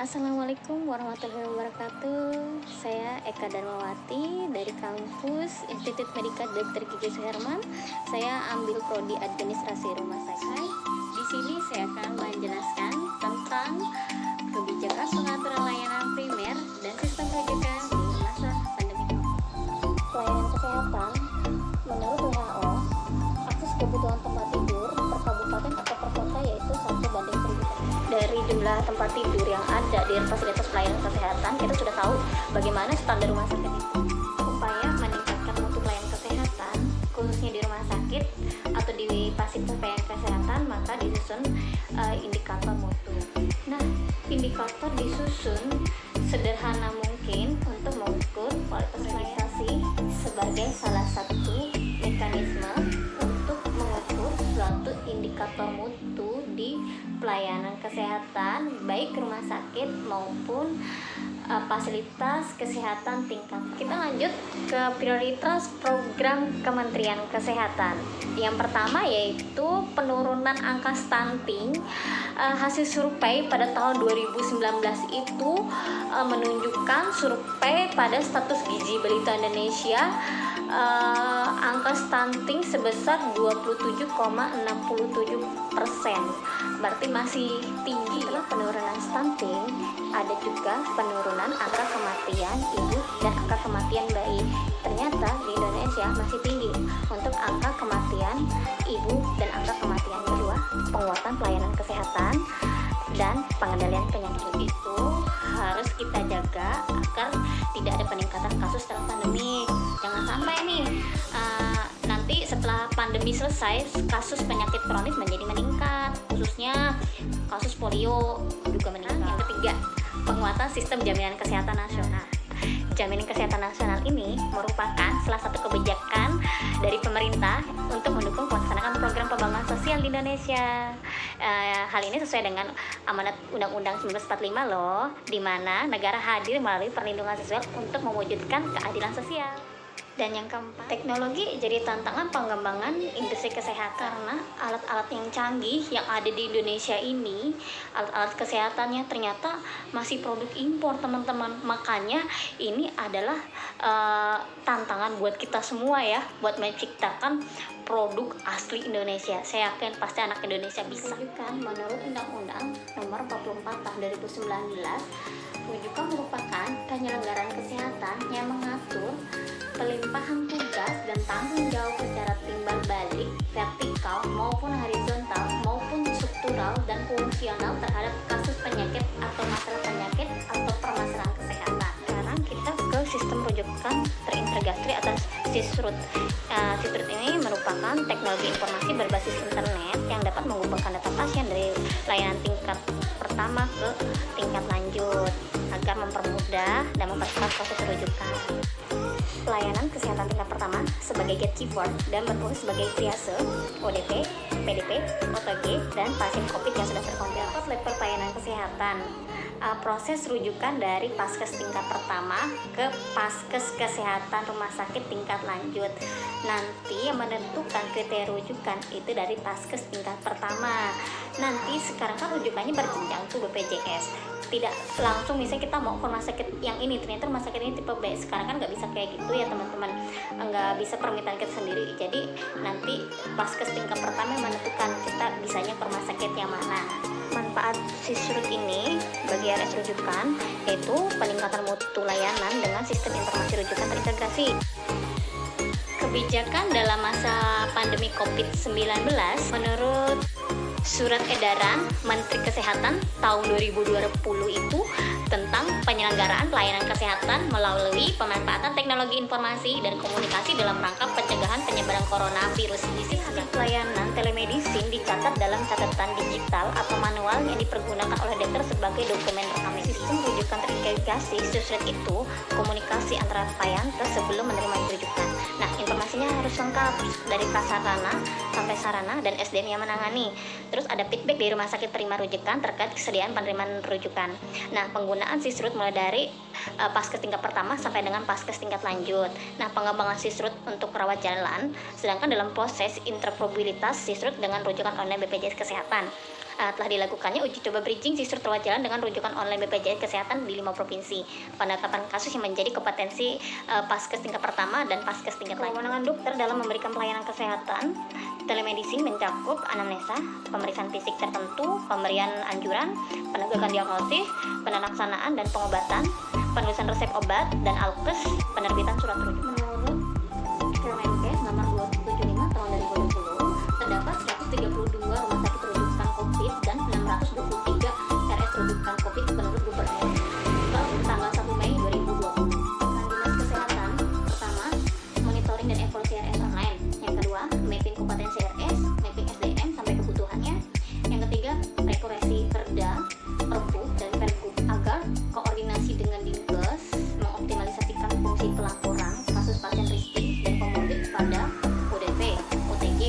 Assalamualaikum warahmatullahi wabarakatuh. Saya Eka Darmawati dari kampus Institut Medika Dr. Gigi Suherman. Saya ambil prodi administrasi rumah sakit. Di sini saya akan menjelaskan tentang kebijakan pengaturan layanan primer dan sistem rujukan di masa pandemi COVID. Pelayanan kesehatan menurut WHO, akses kebutuhan tempat tidur per kabupaten atau per kota yaitu 1:1000. Dari jumlah tempat tidur yang ada di fasilitas pelayanan kesehatan, kita sudah tahu bagaimana standar rumah sakit itu. Upaya meningkatkan mutu pelayanan kesehatan, khususnya di rumah sakit atau di fasilitas pelayanan kesehatan, maka disusun indikator mutu. Nah, indikator disusun sederhana mungkin untuk mengukur kualitas organisasi sebagai salah satu mekanisme untuk mengukur suatu indikator mutu di pelayanan kesehatan baik rumah sakit maupun fasilitas kesehatan tingkat. Kita lanjut ke prioritas program Kementerian Kesehatan. Yang pertama yaitu penurunan angka stunting. Hasil survei pada tahun 2019 itu menunjukkan survei pada status gizi balita Indonesia, angka stunting sebesar 27,67%. Berarti masih tinggi. Setelah penurunan stunting, ada juga penurunan angka kematian ibu dan angka kematian bayi. Ternyata di Indonesia masih tinggi untuk angka kematian ibu dan angka kematian kedua. Penguatan pelayanan kesehatan dan pengendalian penyakit itu harus kita jaga agar tidak ada peningkatan kasus setelah pandemi. Jangan sampai nih nanti setelah pandemi selesai kasus penyakit kronis menjadi meningkat, khususnya kasus polio juga meningkat. Yang ketiga, penguatan sistem jaminan kesehatan nasional. Jaminan kesehatan nasional ini merupakan salah satu kebijakan dari pemerintah untuk mendukung pelaksanaan program pembangunan sosial di Indonesia. Hal ini sesuai dengan amanat Undang-Undang 1945 loh, di mana negara hadir melalui perlindungan sosial untuk mewujudkan keadilan sosial. Dan yang keempat, teknologi jadi tantangan pengembangan industri kesehatan karena alat-alat yang canggih yang ada di Indonesia ini, alat-alat kesehatannya ternyata masih produk impor, teman-teman. Makanya ini adalah tantangan buat kita semua ya, buat menciptakan produk asli Indonesia. Saya yakin pasti anak Indonesia bisa. Rujukan menurut Undang-Undang Nomor 44 Tahun 2019, rujukan merupakan penyelenggaraan kesehatan yang mengatur pelimpahan tugas dan tanggung jawab secara timbal balik, vertikal maupun horizontal maupun struktural dan fungsional terhadap kasus penyakit atau masalah penyakit atau permasalahan kesehatan. Sekarang kita ke sistem rujukan terintegrasi atau SISRUT. SISRUT ini merupakan teknologi informasi berbasis internet yang dapat menghubungkan data pasien dari layanan tingkat pertama ke tingkat lanjut agar mempermudah dan mempercepat proses rujukan. Pelayanan kesehatan tingkat pertama sebagai gatekeeper dan berfungsi sebagai triase, ODP, PDP, OTG, dan pasien COVID yang sudah terkontrol. Level pelayanan kesehatan, proses rujukan dari paskes tingkat pertama ke paskes kesehatan rumah sakit tingkat lanjut. Nanti yang menentukan kriteria rujukan itu dari paskes tingkat pertama. Nanti sekarang kan rujukannya berjenjang tuh BPJS. Tidak langsung misalnya kita mau ke rumah sakit yang ini, ternyata rumah sakit ini tipe B. Sekarang kan nggak bisa kayak gitu ya teman-teman, nggak bisa permintaan kita sendiri. Jadi nanti paskes tingkat pertama yang menentukan kita bisanya ke rumah sakit yang mana. Manfaat SISRUT ini bagi RS rujukan yaitu peningkatan mutu layanan dengan sistem informasi rujukan terintegrasi. Kebijakan dalam masa pandemi COVID-19 menurut Surat Edaran Menteri Kesehatan tahun 2020 itu tentang penyelenggaraan pelayanan kesehatan melalui pemanfaatan teknologi informasi dan komunikasi dalam rangka pencegahan penyebaran coronavirus. Di sini pelayanan telemedicine dicatat dalam catatan digital atau manual yang dipergunakan oleh dokter sebagai dokumen rekam. Sistem rujukan terintegrasi SISRUT itu komunikasi antara payantes sebelum menerima rujukan. Nah, informasinya harus lengkap dari prasarana sampai sarana dan SDM yang menangani. Terus ada feedback dari rumah sakit terima rujukan terkait kesediaan penerimaan rujukan. Nah, penggunaan SISRUT mulai dari paskes tingkat pertama sampai dengan paskes tingkat lanjut. Nah, pengembangan SISRUT untuk rawat jalan, sedangkan dalam proses interoperabilitas SISRUT dengan rujukan online BPJS Kesehatan. Telah dilakukannya uji coba bridging sistem rawat jalan dengan rujukan online BPJS Kesehatan di 5 provinsi. Penetapan kasus yang menjadi kompetensi Paskes tingkat pertama dan Paskes tingkat lanjut. Kewenangan dokter dalam memberikan pelayanan kesehatan telemedicine mencakup anamnesa, pemeriksaan fisik tertentu, pemberian anjuran, penegakan diagnosis, penelaksanaan dan pengobatan, penulisan resep obat dan alkes, penerbitan surat rujukan. Menurut Kemenkes nomor 275 tahun 2020, terdapat 132 rumah sakit rujukan COVID dan 623 RS rujukan COVID menurut Gubernur tanggal 1 Mei 2020. Dinas Kesehatan, pertama, monitoring dan evaluasi RS online. Yang kedua, mapping kompetensi RS, mapping SDM sampai kebutuhannya. Yang ketiga, rekurasi Perda, Pergub, dan Pergub agar koordinasi dengan Dinkes mengoptimalisasikan fungsi pelaporan kasus pasien risiko dan komorbid pada ODP, OTG,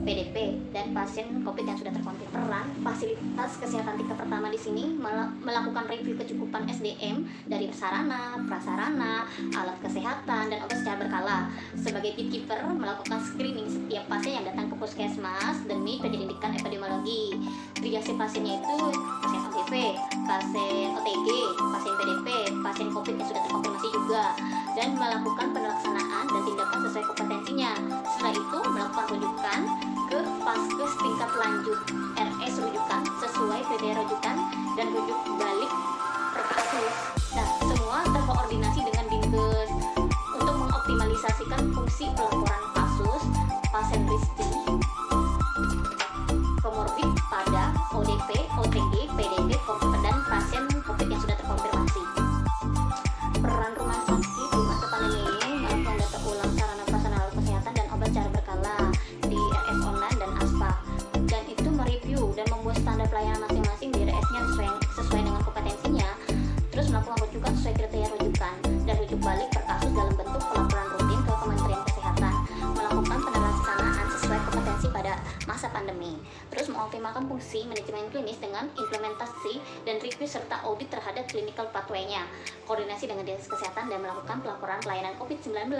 PDP, dan pasien COVID yang sudah terkonfirmasi. Peran fasilitas kesehatan tingkat pertama di sini melakukan review kecukupan SDM dari sarana, prasarana, alat kesehatan, dan obat secara berkala. Sebagai gatekeeper, melakukan screening setiap pasien yang datang ke puskesmas demi penyelidikan epidemiologi. Triase pasiennya itu pasien ODP, pasien OTG, pasien PDP, pasien COVID yang sudah terkonfirmasi juga, dan melakukan pelaksanaan dan tindakan sesuai kompetensinya. Setelah itu melakukan rujukan ke Paskes tingkat lanjut, RS rujukan sesuai kriteria rujukan, dan rujuk balik per kasus. Nah, semua terkoordinasi dengan Dinkes untuk mengoptimalisasikan fungsi pelaporan kasus pasien risiko komorbid pada ODP, OTG, PDP, COVID, dan pasien COVID yang sudah terkonfirmasi. Peran rumah sakit di masa pandemi ini melakukan data ulang sarana prasarana alat kesehatan dan obat secara berkala di RS online dan ASPA, dan itu mereview dan membuat standar pelayanan masing-masing di RS-nya sesuai dengan kompetensinya, terus melakukan rujukan sesuai kriteria rujukan dan rujuk balik per kasus dalam bentuk pelaporan rutin ke Kementerian Kesehatan, melakukan penelaksanaan sesuai kompetensi pada masa pandemi, terus mengoptimalkan fungsi manajemen klinis dengan implementasi dan review serta audit terhadap clinical pathway-nya, koordinasi dengan dinas kesehatan, dan melakukan pelaporan pelayanan COVID-19.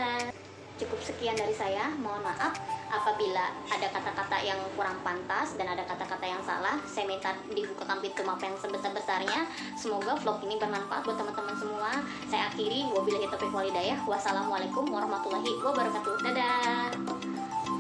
Cukup sekian dari saya, mohon maaf apabila ada kata-kata yang kurang pantas dan ada kata-kata yang salah. Saya minta dibukakan pintu maaf yang sebesar-besarnya. Semoga vlog ini bermanfaat buat teman-teman semua. Saya akhiri, wabillahi taufiq wal hidayah. Wassalamualaikum warahmatullahi wabarakatuh. Dadah.